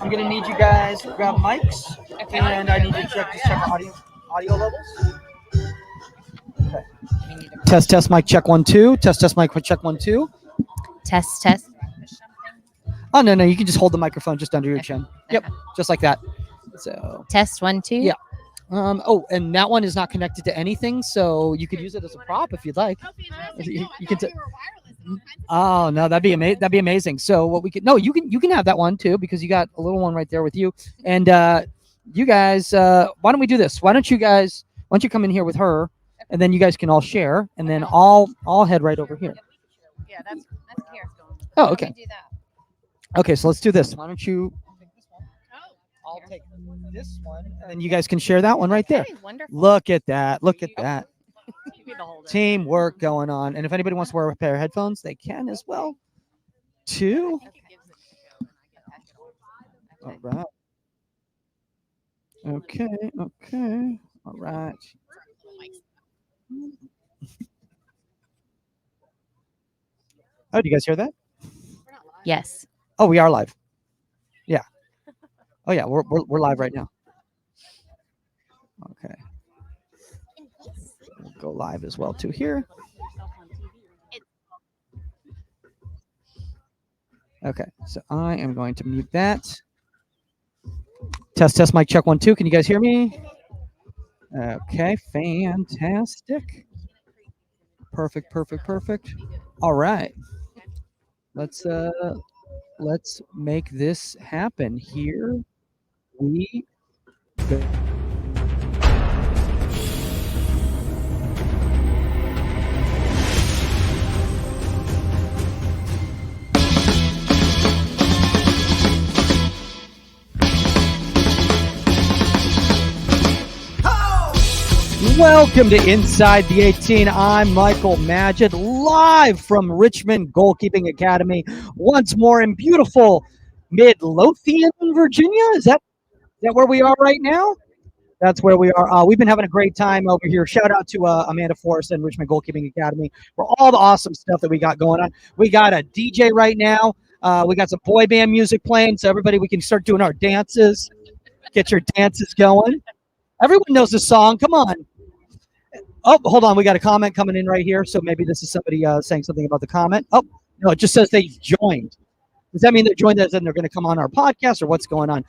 I'm gonna need you guys to grab mics, and I need you to check our audio levels. Okay. Test mic check 1 2. Test mic check 1 2. Test. Oh no, you can just hold the microphone just under your chin. Yep, just like that. So Test 1 2. Yeah. Oh, and that one is not connected to anything, so you could use it as a prop if you'd like. You can. Oh no, that'd be amazing. That'd be amazing. So what we could you can have that one too, because you got a little one right there with you. And you guys, why don't we do this? Why don't you come in here with her, and then you guys can all share, and then I'll head right over here. Yeah, that's Kara's going. Oh, okay. Do that. Okay, so let's do this. Why don't you? I'll take this one, and then you guys can share that one right there. Okay, wonderful. Look at that. Look at that. You to hold it. Teamwork going on. And if anybody wants to wear a pair of headphones, they can as well. Too. All right. Okay. All right. Oh, do you guys hear that? Yes. Oh, we are live. Yeah. Oh, yeah. We're live right now. Okay. We'll go live as well too here. Okay, so I am going to mute that. Test mic check 1 2. Can you guys hear me? Okay, fantastic. Perfect. All right. Let's make this happen. Here we go. Welcome to Inside the 18. I'm Michael Magid, live from Richmond Goalkeeping Academy, once more in beautiful Midlothian, Virginia. Is that where we are right now? That's where we are. We've been having a great time over here. Shout out to Amanda Forrest and Richmond Goalkeeping Academy for all the awesome stuff that we got going on. We got a DJ right now. We got some boy band music playing, so everybody, we can start doing our dances. Get your dances going. Everyone knows the song. Come on. Oh, hold on. We got a comment coming in right here. So maybe this is somebody saying something about the comment. Oh, no, it just says they joined. Does that mean they joined us and they're going to come on our podcast, or what's going on?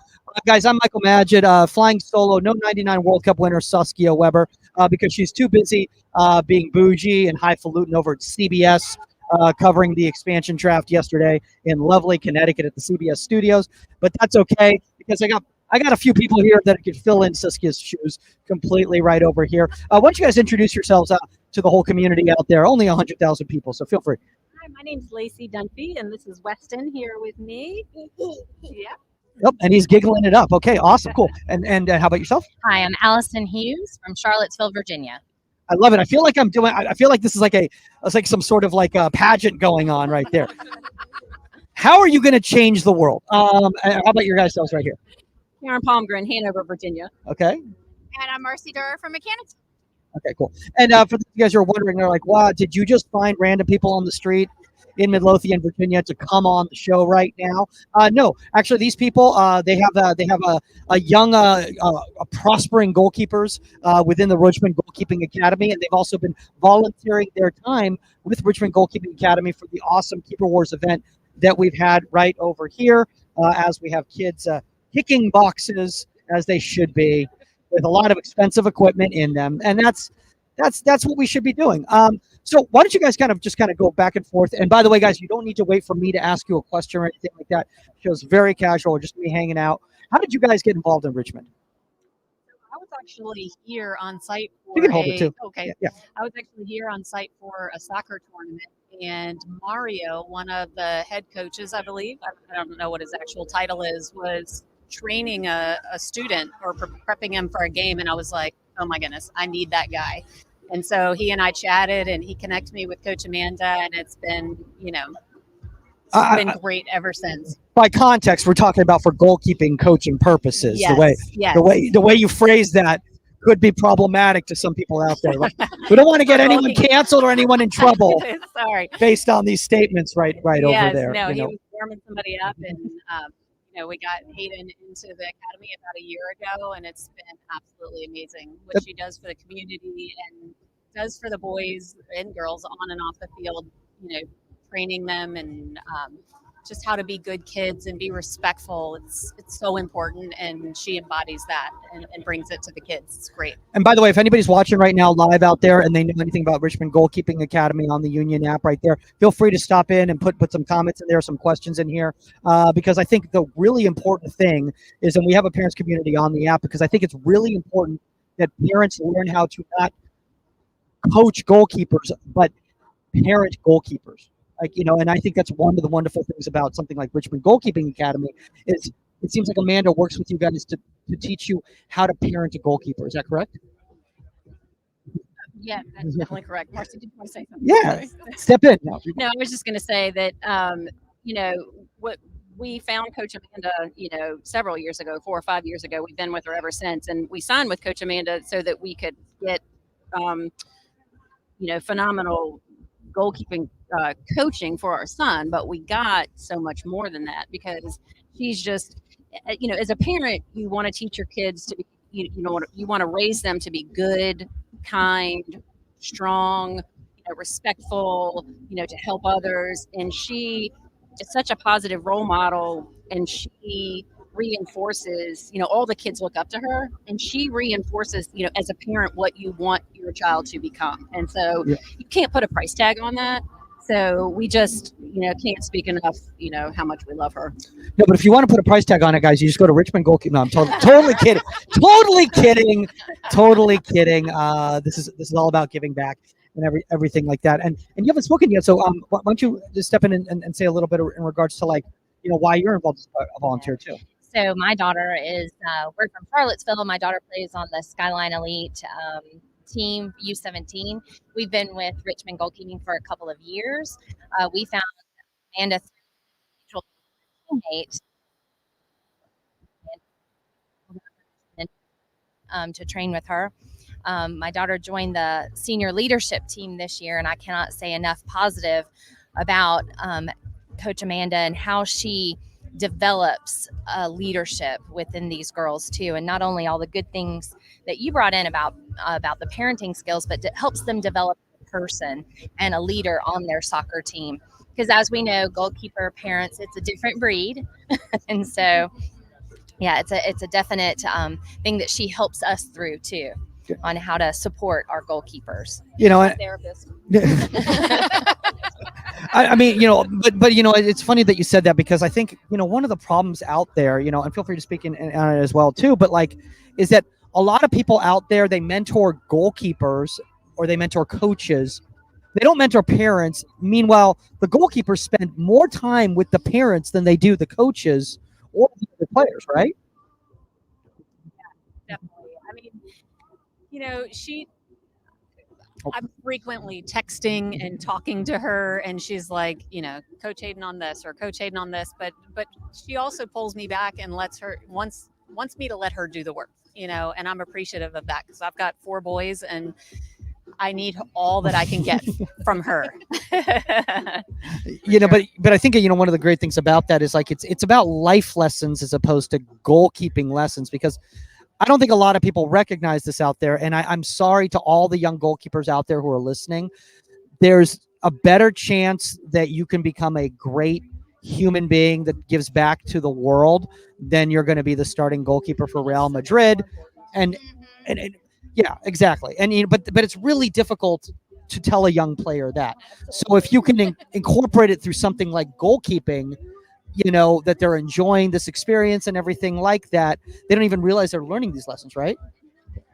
Guys, I'm Michael Magid, flying solo, no 99 World Cup winner Saskia Weber, because she's too busy being bougie and highfalutin over at CBS, covering the expansion draft yesterday in lovely Connecticut at the CBS studios. But that's okay, because I got a few people here that could fill in Saskia's shoes completely right over here. Why don't you guys introduce yourselves to the whole community out there? Only 100,000 people, so feel free. Hi, my name's Lacey Dunphy, and this is Weston here with me. Yeah. Yep, and he's giggling it up. Okay, awesome, cool. And how about yourself? Hi, I'm Allison Hughes from Charlottesville, Virginia. I love it. I feel like I feel like this is like some sort of like a pageant going on right there. How are you going to change the world? How about your guys' selves right here? Karen Palmgren, Hanover, Virginia. Okay. And I'm Marcy Durer from Mechanics. Okay, cool. And for you guys who are wondering, they're like, wow, did you just find random people on the street in Midlothian, Virginia to come on the show right now? No, actually, these people, they have a young, prospering goalkeepers within the Richmond Goalkeeping Academy, and they've also been volunteering their time with Richmond Goalkeeping Academy for the awesome Keeper Wars event that we've had right over here, as we have kids kicking boxes as they should be, with a lot of expensive equipment in them, and that's what we should be doing. So why don't you guys kind of go back and forth? And by the way, guys, you don't need to wait for me to ask you a question or anything like that. It feels very casual, just me hanging out. How did you guys get involved in Richmond? I was actually here on site for You can hold it too. Okay. Yeah. I was actually here on site for a soccer tournament, and Mario, one of the head coaches, I believe, I don't know what his actual title is, was training a student or prepping him for a game, and I was like, oh my goodness, I need that guy. And so he and I chatted, and he connected me with Coach Amanda, and it's been, been great ever since. By context, we're talking about for goalkeeping coaching purposes. Yes, The way you phrase that could be problematic to some people out there. Like, we don't want to get anyone canceled or anyone in trouble. Sorry. Based on these statements right over there. No, he was warming somebody up, and we got Hayden into the academy about a year ago, and it's been absolutely amazing what she does for the community and does for the boys and girls on and off the field. Training them and just how to be good kids and be respectful. It's so important, and she embodies that and brings it to the kids. It's great. And by the way, if anybody's watching right now live out there and they know anything about Richmond Goalkeeping Academy on the Union app right there, feel free to stop in and put some comments in there, some questions in here, because I think the really important thing is, and we have a parents community on the app, because I think it's really important that parents learn how to not coach goalkeepers, but parent goalkeepers. And I think that's one of the wonderful things about something like Richmond Goalkeeping Academy is it seems like Amanda works with you guys to teach you how to parent a goalkeeper. Is that correct? Yeah, that's definitely correct. Marcy, did you want to say something? Yeah, step in. No, I was just going to say that, what we found Coach Amanda, several years ago, 4 or 5 years ago. We've been with her ever since. And we signed with Coach Amanda so that we could get, phenomenal goalkeeping coaching for our son, but we got so much more than that, because she's just, as a parent, you want to teach your kids to be, you want to raise them to be good, kind, strong, respectful, to help others. And she is such a positive role model, and she reinforces, all the kids look up to her, and she reinforces, as a parent, what you want your child to become. And so you can't put a price tag on that. So we just, can't speak enough, how much we love her. No, but if you want to put a price tag on it, guys, you just go to Richmond Goalkeeping. No, I'm totally kidding. Totally kidding. This is all about giving back and everything like that. And you haven't spoken yet, so why don't you just step in and say a little bit in regards to why you're involved as a volunteer too. So my daughter is, we're from Charlottesville. My daughter plays on the Skyline Elite team, U17. We've been with Richmond Goalkeeping for a couple of years. We found Amanda teammate to train with her. My daughter joined the senior leadership team this year, and I cannot say enough positive about Coach Amanda and how she develops leadership within these girls too, and not only all the good things that you brought in about the parenting skills, but it helps them develop a person and a leader on their soccer team. Because as we know, goalkeeper parents, it's a different breed, and so yeah, it's a definite thing that she helps us through too, on how to support our goalkeepers. Therapist. I mean, but it's funny that you said that, because I think, one of the problems out there, and feel free to speak on it as well too, but is that a lot of people out there, they mentor goalkeepers or they mentor coaches. They don't mentor parents. Meanwhile, the goalkeepers spend more time with the parents than they do the coaches or the players, right? Yeah, definitely. I mean, I'm frequently texting and talking to her, and she's like, Coach Hayden on this or Coach Hayden on this, but she also pulls me back and wants me to let her do the work, and I'm appreciative of that, because I've got 4 boys and I need all that I can get from her. But I think, one of the great things about that is it's about life lessons as opposed to goalkeeping lessons, because I don't think a lot of people recognize this out there. And I'm sorry to all the young goalkeepers out there who are listening. There's a better chance that you can become a great human being that gives back to the world than you're going to be the starting goalkeeper for Real Madrid. And yeah, exactly. And but it's really difficult to tell a young player that. So if you can incorporate it through something like goalkeeping, that they're enjoying this experience and everything like that, they don't even realize they're learning these lessons, right?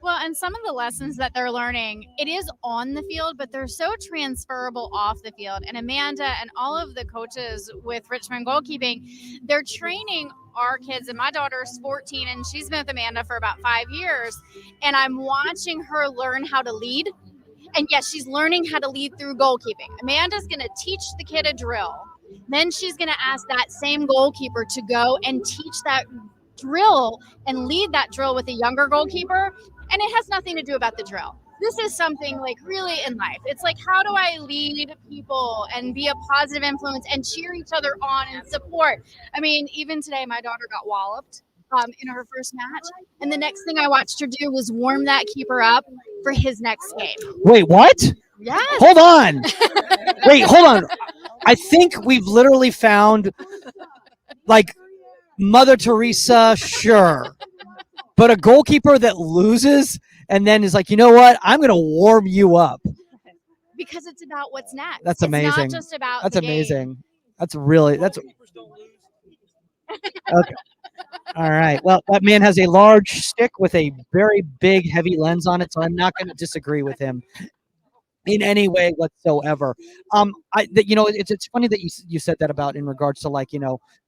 Well, and some of the lessons that they're learning, it is on the field, but they're so transferable off the field. And Amanda and all of the coaches with Richmond Goalkeeping, they're training our kids. And my daughter's 14, and she's been with Amanda for about 5 years. And I'm watching her learn how to lead. And yes, she's learning how to lead through goalkeeping. Amanda's going to teach the kid a drill. Then she's going to ask that same goalkeeper to go and teach that drill and lead that drill with a younger goalkeeper. And it has nothing to do about the drill. This is something like really in life. It's like, how do I lead people and be a positive influence and cheer each other on and support? I mean, even today, my daughter got walloped in her first match. And the next thing I watched her do was warm that keeper up for his next game. Wait, what? Yes. Hold on. Wait, hold on. I think we've literally found like Mother Teresa, sure. But a goalkeeper that loses and then is like, you know what? I'm going to warm you up. Because it's about what's next. That's amazing. It's not just about That's the game. amazing. That's really, that's okay. All right. Well, that man has a large stick with a very big, heavy lens on it, so I'm not going to disagree with him in any way whatsoever. It's funny that you said that about in regards to like,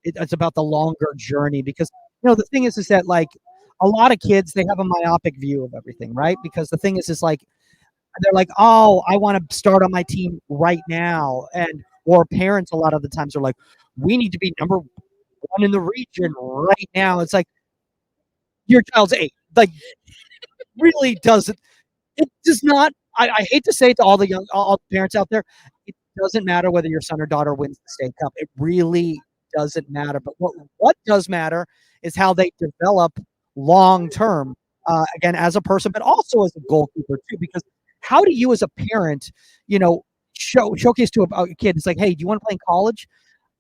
it's about the longer journey because the thing is that like a lot of kids, they have a myopic view of everything, right? Because the thing is like they're like, oh, I want to start on my team right now, or parents a lot of the times are like, we need to be number one in the region right now. It's like your child's 8. Like, really doesn't. It does not. I hate to say it to all the parents out there. It doesn't matter whether your son or daughter wins the state cup. It really doesn't matter. But what does matter is how they develop long term. Again, as a person, but also as a goalkeeper too. Because how do you, as a parent, showcase to a kid? It's like, hey, do you want to play in college?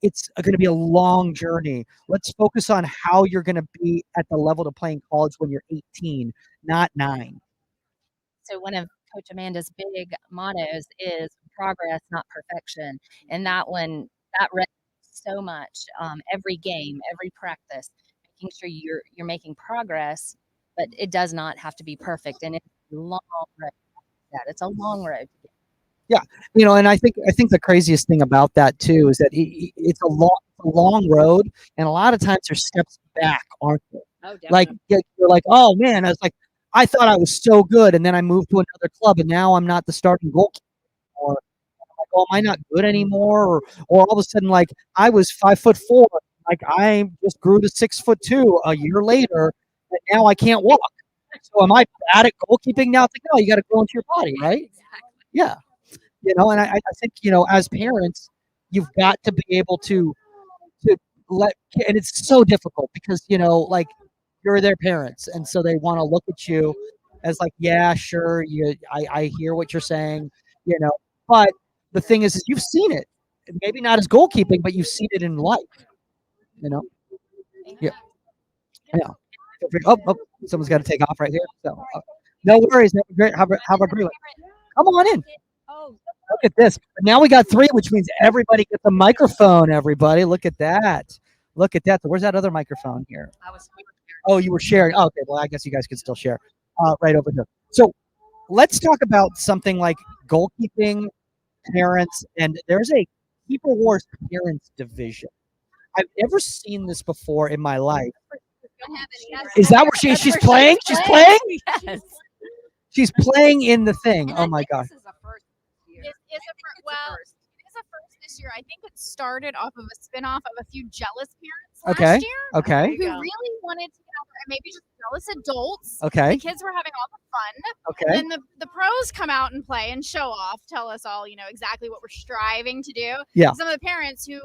It's going to be a long journey. Let's focus on how you're going to be at the level to play in college when you're 18, not 9. So one of Coach Amanda's big mottos is progress, not perfection. And that resonates so much. Every game, every practice, making sure you're making progress, but it does not have to be perfect. And it's a long road. It's a long road. Yeah, and I think the craziest thing about that too is that it's a long road, and a lot of times there's steps back, aren't there? Oh, definitely. Like you're like, oh man, I thought I was so good, and then I moved to another club, and now I'm not the starting goalkeeper anymore. I'm like, oh, am I not good anymore? Or all of a sudden, like I was 5'4", like I just grew to 6'2" a year later, and now I can't walk. So am I bad at goalkeeping now? It's like, no, you got to grow into your body, right? Yeah. And I think, as parents, you've got to be able to let, and it's so difficult because, like you're their parents. And so they want to look at you as like, yeah, sure. I hear what you're saying, but the thing is you've seen it, maybe not as goalkeeping, but you've seen it in life, Yeah. Oh, someone's got to take off right here. So no worries. Have a great one. Come on in. Look at this. Now we got 3, which means everybody gets a microphone, everybody. Look at that. Look at that. So where's that other microphone here? Oh, you were sharing. Oh, okay. Well, I guess you guys could still share right over here. So let's talk about something like goalkeeping, parents, and there's a Keeper Wars parents division. I've never seen this before in my life. Is that where she's playing? She's playing? Yes. She's playing in the thing. Oh, my God. It is a first this year. I think it started off of a spinoff of a few jealous parents last year. Okay. Who really wanted to get out there and maybe just jealous adults. Okay. The kids were having all the fun. Okay. And the pros come out and play and show off, tell us all, exactly what we're striving to do. Yeah. Some of the parents who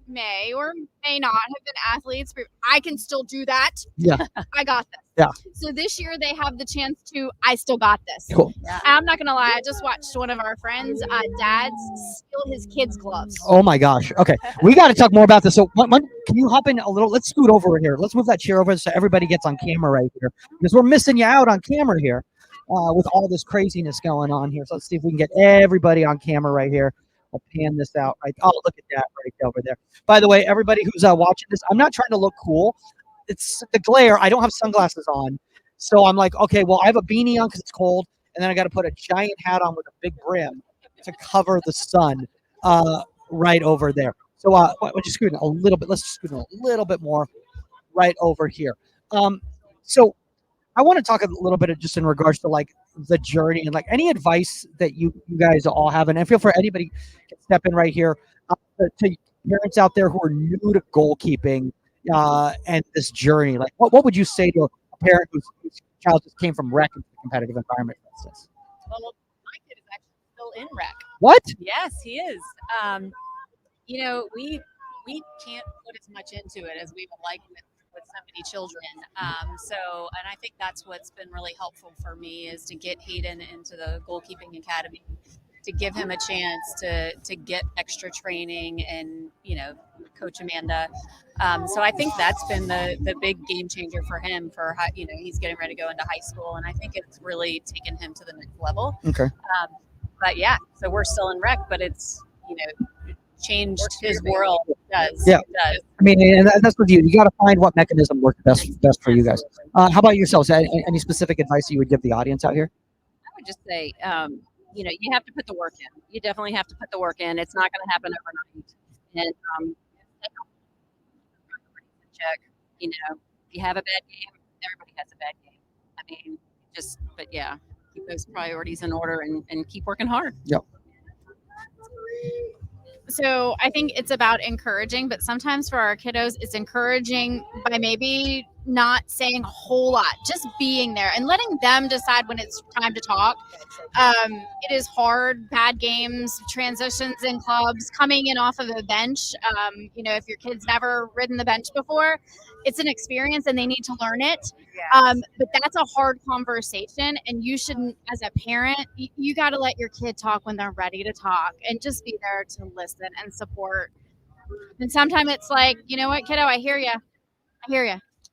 may or may not have been athletes, but I can still do that. Yeah. I got this. Yeah. So this year they have the chance to, I still got this. Cool. Yeah. I'm not going to lie. I just watched one of our friends' dads steal his kids' gloves. Oh, my gosh. Okay. We got to talk more about this. So can you hop in a little? Let's scoot over here. Let's move that chair over so everybody gets on camera right here because we're missing you out on camera here with all this craziness going on here. So let's see if we can get everybody on camera right here. I'll pan this out. Right. Oh, look at that right over there. By the way, everybody who's watching this, I'm not trying to look cool. It's the glare. I don't have sunglasses on. So I'm like, okay, well, I have a beanie on because it's cold. And then I got to put a giant hat on with a big brim to cover the sun right over there. So we're just scooting a little bit. Let's scoot a little bit more right over here. So I want to talk a little bit just in regards to like the journey and like any advice that you guys all have. And I feel for anybody can step in right here to parents out there who are new to goalkeeping and this journey? Like, what would you say to a parent whose child just came from rec into a competitive environment, for instance? Well, my kid is actually still in rec. What? Yes, he is. We can't put as much into it as we would like with so many children. And I think that's what's been really helpful for me is to get Hayden into the goalkeeping academy, to give him a chance to get extra training and coach Amanda. So I think that's been the big game changer for him. He's getting ready to go into high school, and I think it's really taken him to the next level. Okay. But yeah, so we're still in rec, but it's changed his world. It does. Yeah. It does. I mean, and that's with you. You got to find what mechanism works best for you guys. How about yourselves? Any specific advice you would give the audience out here? I would just say, you have to put the work in. You definitely have to put the work in. It's not going to happen overnight. And check. If you have a bad game, everybody has a bad game. I mean, but yeah, keep those priorities in order and keep working hard. Yep. So I think it's about encouraging, but sometimes for our kiddos, it's encouraging by maybe not saying a whole lot, just being there and letting them decide when it's time to talk. It is hard, bad games, transitions in clubs, coming in off of a bench. If your kid's never ridden the bench before, it's an experience and they need to learn it. But that's a hard conversation, and you shouldn't, as a parent, you got to let your kid talk when they're ready to talk and just be there to listen and support. And sometimes it's like, you know what, kiddo, I hear you.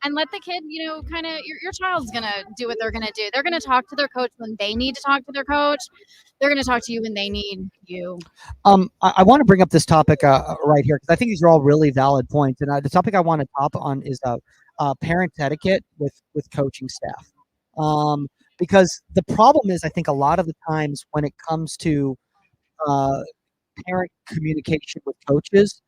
And let the kid, kind of, your child's going to do what they're going to do. They're going to talk to their coach when they need to talk to their coach. They're going to talk to you when they need you. I want to bring up this topic right here because I think these are all really valid points. And the topic I want to top on is parent etiquette with coaching staff. Because the problem is, I think a lot of the times when it comes to parent communication with coaches,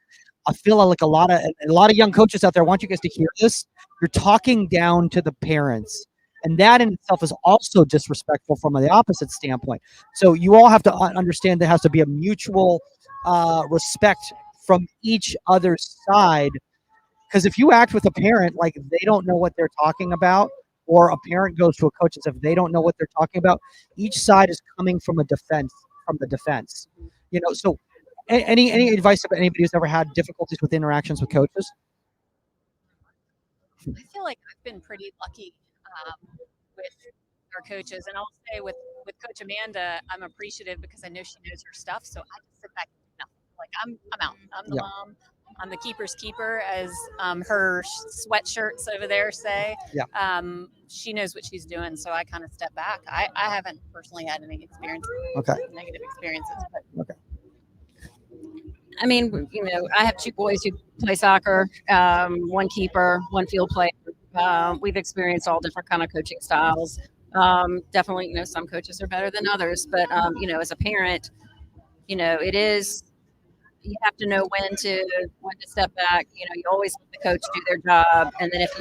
I feel like a lot of young coaches out there, I want you guys to hear this. You're talking down to the parents, and that in itself is also disrespectful from the opposite standpoint. So you all have to understand there has to be a mutual respect from each other's side. Because if you act with a parent like they don't know what they're talking about, or a parent goes to a coach as if they don't know what they're talking about, each side is coming from the defense. So any advice about anybody who's ever had difficulties with interactions with coaches? I feel like I've been pretty lucky with our coaches, and I'll say with Coach Amanda, I'm appreciative because I know she knows her stuff. So I just sit back and do nothing. Like I'm out. I'm the mom. I'm the keeper's keeper, as her sweatshirts over there say. Yeah. She knows what she's doing, so I kind of step back. I haven't personally had any negative experiences. But. Okay. I mean, I have two boys who play soccer, one keeper, one field player. We've experienced all different kind of coaching styles. Definitely, some coaches are better than others, but as a parent, it is. You have to know when to step back. You always let the coach do their job, and then if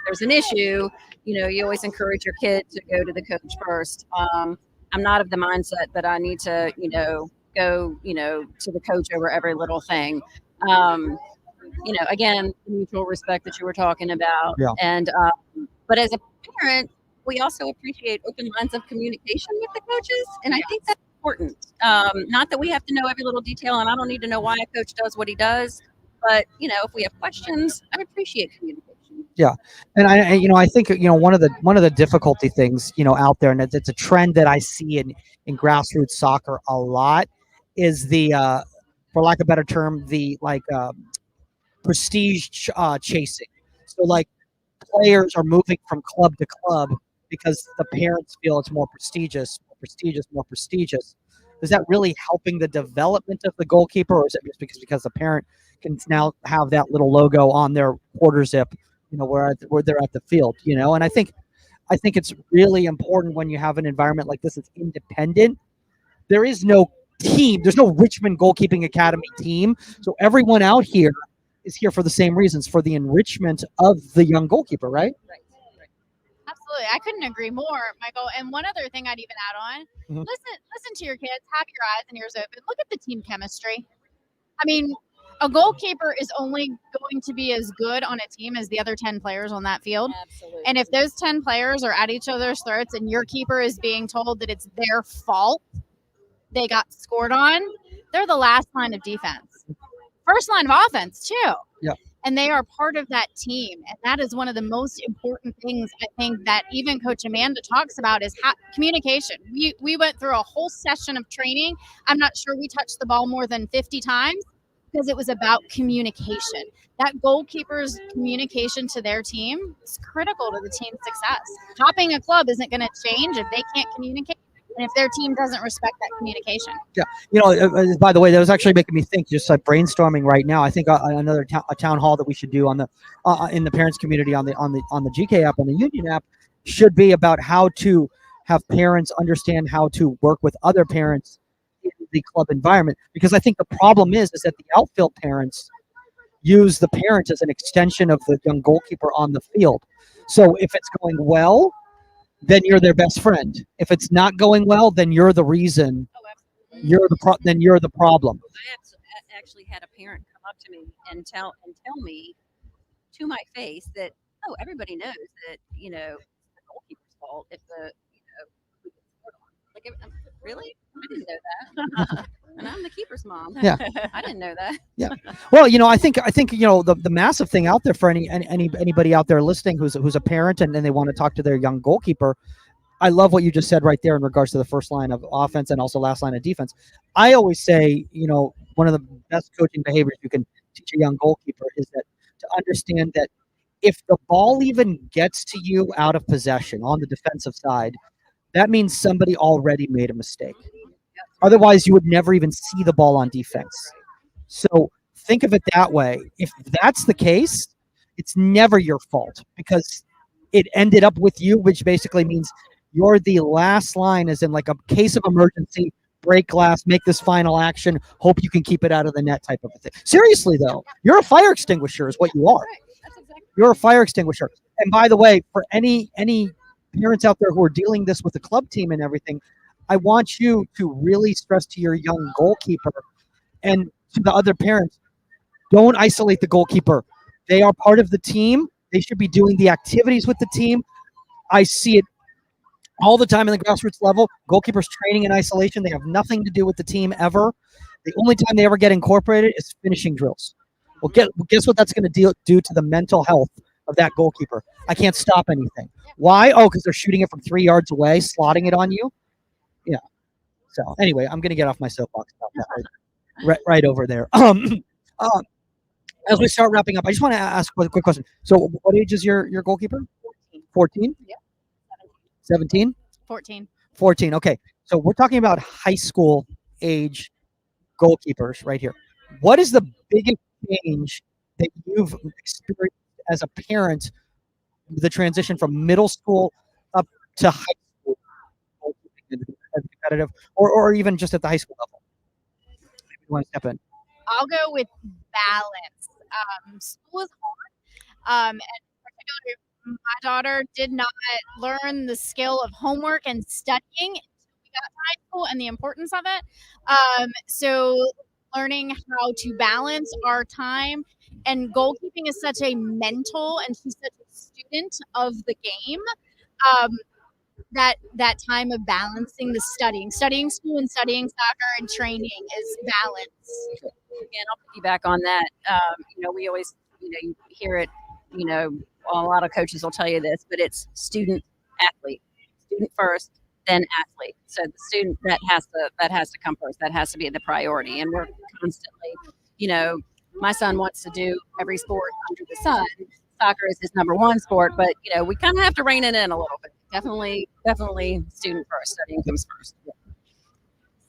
there's an issue, you always encourage your kid to go to the coach first. I'm not of the mindset that I need to, go, to the coach over every little thing. Again, mutual respect that you were talking about. Yeah. And, but as a parent, we also appreciate open lines of communication with the coaches. And I think that's important. Not that we have to know every little detail, and I don't need to know why a coach does what he does, but if we have questions, I appreciate communication. Yeah. And I think, one of the difficulty things, out there, and it's a trend that I see in grassroots soccer a lot, is the, for lack of a better term, the prestige chasing. So players are moving from club to club because the parents feel it's more prestigious. Is that really helping the development of the goalkeeper, or is it just because the parent can now have that little logo on their quarter zip, where they're at the field, And I think it's really important when you have an environment like this. It's independent. There is no team. There's no Richmond Goalkeeping Academy team. So everyone out here is here for the same reasons, for the enrichment of the young goalkeeper, right? Absolutely. I couldn't agree more, Michael. And one other thing I'd even add on, listen to your kids, have your eyes and ears open. Look at the team chemistry. I mean, A goalkeeper is only going to be as good on a team as the other 10 players on that field. Absolutely. And if those 10 players are at each other's throats and your keeper is being told that it's their fault they got scored on, they're the last line of defense. First line of offense, too. Yeah. And they are part of that team. And that is one of the most important things I think that even Coach Amanda talks about is communication. We went through a whole session of training. I'm not sure we touched the ball more than 50 times because it was about communication. That goalkeeper's communication to their team is critical to the team's success. Topping a club isn't going to change if they can't communicate and if their team doesn't respect that communication. Yeah, by the way, that was actually making me think. Just like brainstorming right now, I think another a town hall that we should do on the in the parents community on the GK app, on the Union app, should be about how to have parents understand how to work with other parents in the club environment. Because I think the problem is that the outfield parents use the parents as an extension of the young goalkeeper on the field. So if it's going well, then you're their best friend. If it's not going well, then you're the reason. Then you're the problem. I actually had a parent come up to me and tell me to my face that, oh, everybody knows that, it's the goalkeeper's fault if we get scored on. Like, really? I didn't know that. And I'm the keeper's mom. Yeah. I didn't know that. Yeah. Well, I think the massive thing out there for anybody out there listening who's a parent and they want to talk to their young goalkeeper. I love what you just said right there in regards to the first line of offense and also last line of defense. I always say, one of the best coaching behaviors you can teach a young goalkeeper is that to understand that if the ball even gets to you out of possession on the defensive side, that means somebody already made a mistake. Otherwise, you would never even see the ball on defense. So think of it that way. If that's the case, it's never your fault because it ended up with you, which basically means you're the last line, as in like a case of emergency, break glass, make this final action, hope you can keep it out of the net type of a thing. Seriously, though, you're a fire extinguisher is what you are. You're a fire extinguisher. And by the way, for any parents out there who are dealing this with the club team and everything, I want you to really stress to your young goalkeeper and to the other parents, don't isolate the goalkeeper. They are part of the team. They should be doing the activities with the team. I see it all the time in the grassroots level. Goalkeepers training in isolation. They have nothing to do with the team ever. The only time they ever get incorporated is finishing drills. Well, guess what that's going to do to the mental health of that goalkeeper? I can't stop anything. Why? Oh, because they're shooting it from 3 yards away, slotting it on you. Yeah. So anyway, I'm going to get off my soapbox about that right over there. As we start wrapping up, I just want to ask a quick question. So what age is your goalkeeper? 14? Yeah. 17? 14. 14. Okay. So we're talking about high school age goalkeepers right here. What is the biggest change that you've experienced as a parent, the transition from middle school up to high school goalkeeping as competitive, or even just at the high school level? Maybe you want to step in. I'll go with balance. School is hard. And particularly my daughter did not learn the skill of homework and studying until we got to high school and the importance of it. So learning how to balance our time, and goalkeeping is such a mental, and she's such a student of the game. That time of balancing the studying school and studying soccer and training is balance. Again, I'll piggyback on that. We always, you hear it, a lot of coaches will tell you this, but it's student athlete first, then athlete. So the student that has to come first. That has to be the priority. And we're constantly, my son wants to do every sport under the sun. Soccer is his number one sport, but we kind of have to rein it in a little bit. Definitely student first. Studying comes first. Yeah.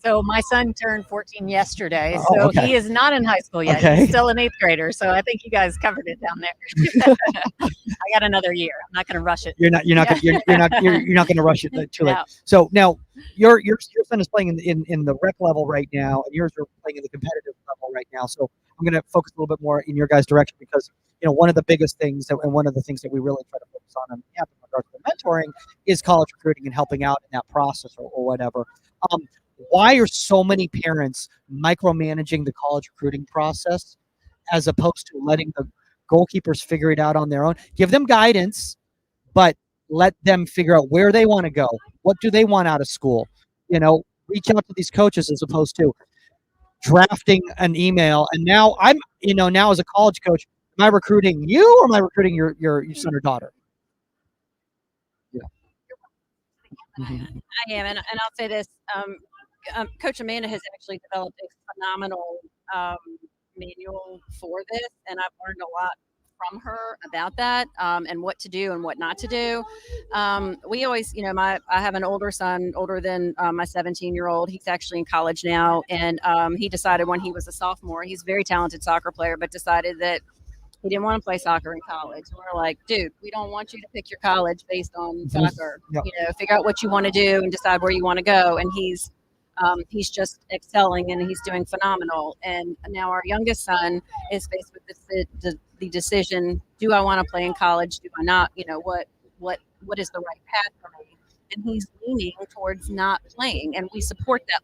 So my son turned 14 yesterday, so okay. He is not in high school yet. Okay. He's still an 8th grader, so I think you guys covered it down there. I got another year. I'm not going to rush it. You're not going to rush it too late. No. So now your son is playing in the rec level right now, and yours are playing in the competitive level right now. So I'm going to focus a little bit more in your guys' direction because one of the biggest things and one of the things that we really try to focus on the app in regards to mentoring is college recruiting and helping out in that process or whatever. Why are so many parents micromanaging the college recruiting process as opposed to letting the goalkeepers figure it out on their own. Give them guidance, but let them figure out where they want to go. What do they want out of school? Reach out to these coaches as opposed to drafting an email. And now now as a college coach, am I recruiting you or am I recruiting your son or daughter? Yeah. I am, and I'll say this: Coach Amanda has actually developed a phenomenal manual for this, and I've learned a lot from her about that and what to do and what not to do. We always, I have an older son, older than my 17-year-old. He's actually in college now, and he decided when he was a sophomore, he's a very talented soccer player, but decided that he didn't want to play soccer in college. And we're like, dude, we don't want you to pick your college based on soccer. Yep. Figure out what you want to do and decide where you want to go. And he's just excelling and he's doing phenomenal. And now our youngest son is faced with the decision: do I want to play in college? Do I not? What is the right path for me? And he's leaning towards not playing, and we support that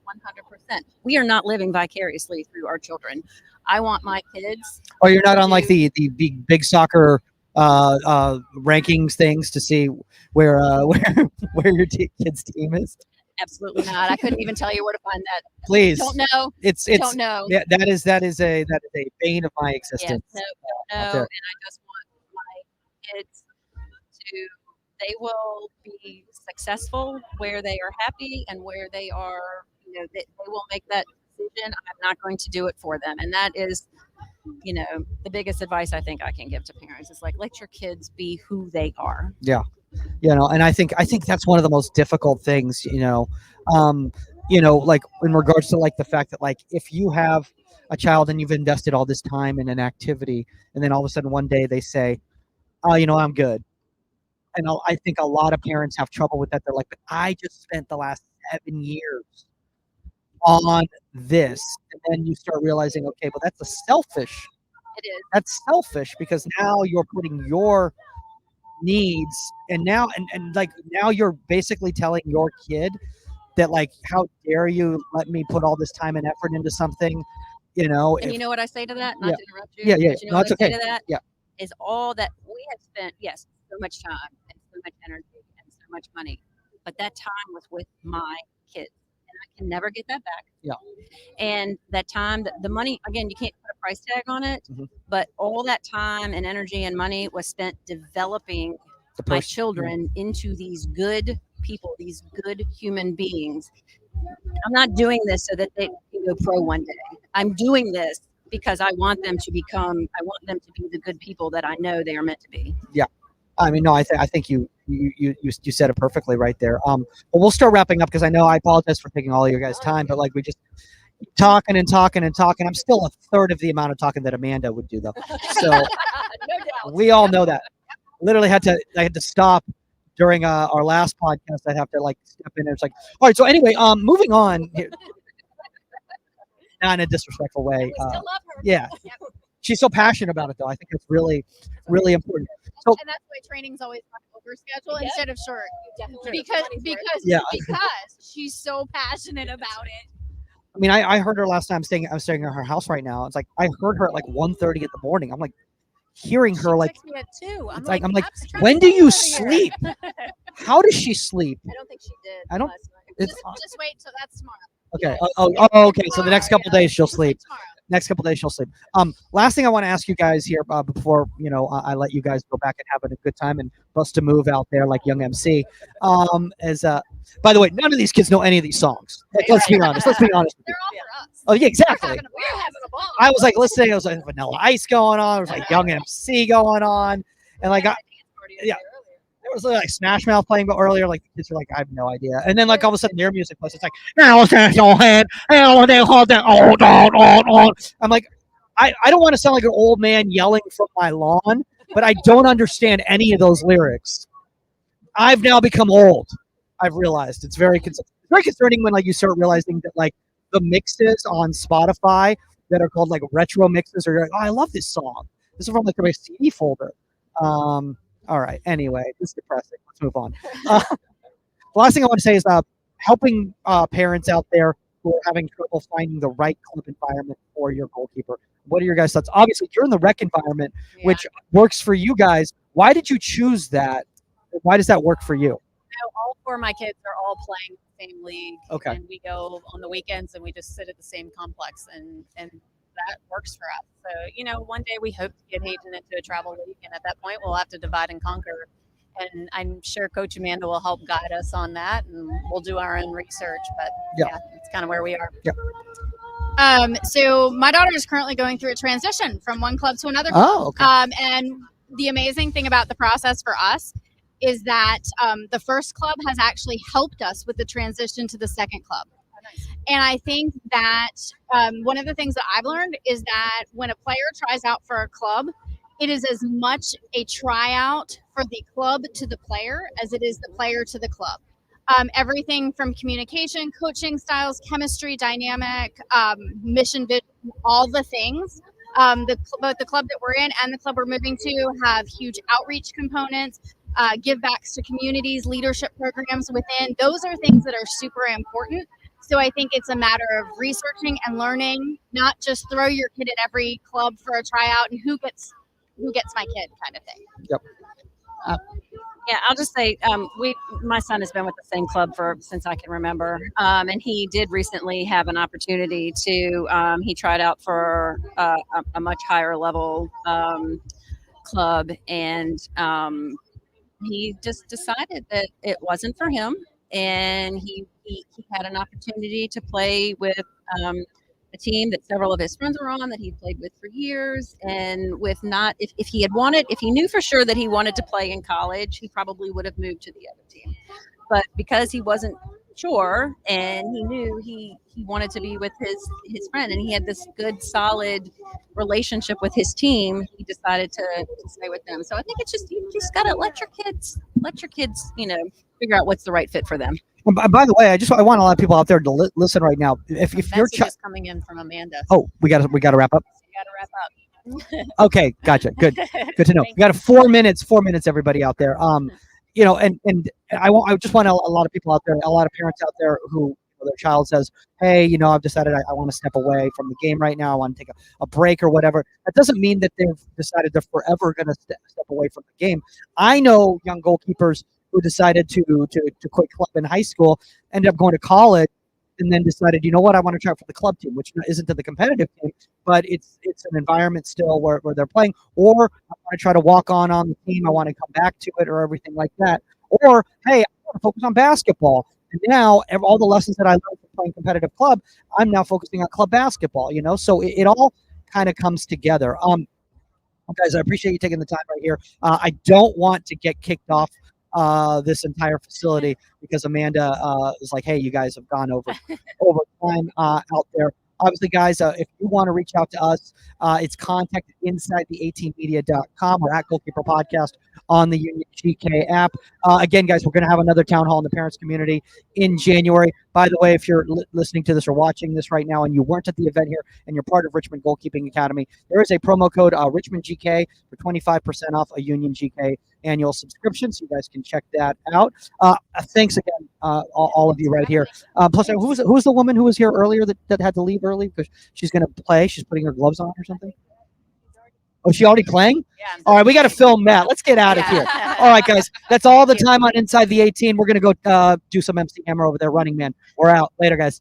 100%. We are not living vicariously through our children. I want my kids. Oh, you're not on like the big soccer rankings things to see where your kid's team is? Absolutely not. I couldn't even tell you where to find that. Please, Don't know. It's Don't know. Yeah, that is a bane of my existence. Yes, no. And I just want my kids to. They will be successful where they are happy and where they are. They will make that decision. I'm not going to do it for them, and that is, the biggest advice I think I can give to parents is like, let your kids be who they are. Yeah. And I think that's one of the most difficult things, like in regards to like the fact that like if you have a child and you've invested all this time in an activity and then all of a sudden one day they say, oh, I'm good. And I think a lot of parents have trouble with that. They're like, but I just spent the last 7 years on this. And then you start realizing, okay, but that's selfish. It is. That's selfish because now you're putting your needs and now you're basically telling your kid that like, how dare you let me put all this time and effort into something, And you know what I say to that? Not to interrupt you. Yeah. But you know No, it's what I okay. say to that? Yeah. Is all that we have spent, yes, so much time and so much energy and so much money, but that time was with my kids, and I can never get that back. Yeah. And that time, the money, again, you can't put a price tag on it, but all that time and energy and money was spent developing my children into these good people, these good human beings. I'm not doing this so that they can go pro one day. I'm doing this because I want them to be the good people that I know they are meant to be. Yeah. I mean, no, I think you said it perfectly right there. Well, we'll start wrapping up because I apologize for taking all of your guys' time, but like we just talking and talking and talking. I'm still a third of the amount of talking that Amanda would do though. So No doubt. we all know that. Literally I had to stop during our last podcast. I'd have to like step in. It's like, all right. So anyway, moving on. Not in a disrespectful way. We still love her. Yeah. She's so passionate about it, though. I think it's really, really important. So, And that's why training's always on over schedule instead of short. Definitely. Because she's so passionate about it. I mean, I heard her last time. I'm staying at her house right now. It's like I heard her at like 1:30 in the morning. I'm like hearing her like. Texted me at 2. I'm like, like, when do you sleep? How does she sleep? I don't think she did. I don't- last night. Just wait till that's tomorrow. Okay. Okay. So the next couple days she'll sleep. Tomorrow. Next couple days she'll sleep. Last thing I want to ask you guys here before I let you guys go back and have a good time and bust a move out there like young MC. Is by the way, none of these kids know any of these songs. Like, let's be honest. Let's be honest. They're all for us. Oh yeah, exactly. We're having a ball. I was like listening. I was like Vanilla Ice going on. There was like Young MC going on, and like yeah. There was like Smash Mouth playing, but earlier, like the kids were like, I have no idea. And then like all of a sudden their music plays. It's like, I'm like, I don't want to sound like an old man yelling from my lawn, but I don't understand any of those lyrics. I've now become old. I've realized it's very concerning when like you start realizing that like the mixes on Spotify that are called like retro mixes are like, oh, I love this song. This is from like my CD folder. All right. Anyway, this is depressing. Let's move on. The last thing I want to say is helping parents out there who are having trouble finding the right club environment for your goalkeeper. What are your guys' thoughts? Obviously, you're in the rec environment, Yeah. which works for you guys. Why did you choose that? Why does that work for you? All four of my kids are all playing the same league. Okay. And we go on the weekends and we just sit at the same complex, and that works for us. So, one day we hope to get Hayden into a travel league, and at that point we'll have to divide and conquer. And I'm sure Coach Amanda will help guide us on that, and we'll do our own research. But yeah, it's kind of where we are. Yeah. So my daughter is currently going through a transition from one club to another club. Oh, okay. And the amazing thing about the process for us is that the first club has actually helped us with the transition to the second club. And I think that one of the things that I've learned is that when a player tries out for a club, it is as much a tryout for the club to the player as it is the player to the club. Everything from communication, coaching styles, chemistry, dynamic, mission, vision, all the things. Both the club that we're in and the club we're moving to have huge outreach components, give backs to communities, leadership programs within. Those are things that are super important. So I think it's a matter of researching and learning, not just throw your kid at every club for a tryout and who gets my kid kind of thing. Yep. Yeah, I'll just say my son has been with the same club since I can remember, and he did recently have an opportunity to. He tried out for a much higher level club, and he just decided that it wasn't for him, and he had an opportunity to play with a team that several of his friends were on that he played with for years, and if he knew for sure that he wanted to play in college, he probably would have moved to the other team. But because he wasn't sure and he knew he wanted to be with his friend, and he had this good solid relationship with his team, he decided to stay with them. So I think it's just, you just gotta let your kids figure out what's the right fit for them. By the way, I want a lot of people out there to listen right now. If your Message is coming in from Amanda. oh, we got to wrap up. You got to wrap up. Okay, gotcha. Good to know. We got 4 minutes. 4 minutes, everybody out there. And I just want a lot of people out there, a lot of parents out there who their child says, hey, I've decided I want to step away from the game right now. I want to take a break or whatever. That doesn't mean that they've decided they're forever going to step away from the game. I know young goalkeepers who decided to quit club in high school, ended up going to college, and then decided, you know what, I want to try for the club team, which isn't to the competitive team, but it's an environment still where they're playing. Or I want to try to walk on the team. I want to come back to it or everything like that. Or, hey, I want to focus on basketball. And now all the lessons that I learned from playing competitive club, I'm now focusing on club basketball, So it all kind of comes together. Guys, I appreciate you taking the time right here. I don't want to get kicked off this entire facility because Amanda is like, hey, you guys have gone over time out there. Obviously, guys, if you want to reach out to us, it's contact at insidethe18media.com or at Goalkeeper Podcast on the Union GK app. Again, guys, we're going to have another town hall in the parents community in January. By the way, if you're listening to this or watching this right now and you weren't at the event here and you're part of Richmond Goalkeeping Academy, there is a promo code Richmond GK for 25% off a Union GK annual subscription, so you guys can check that out. Thanks again, all of you right here. Plus, who's the woman who was here earlier that had to leave early because she's going to play? She's putting her gloves on or something? Oh, she already playing? Yeah. All right, we got to film that. Let's get out of here. All right, guys, that's all the time on Inside the 18. We're going to go do some MC Hammer over there, Running Man. We're out. Later, guys.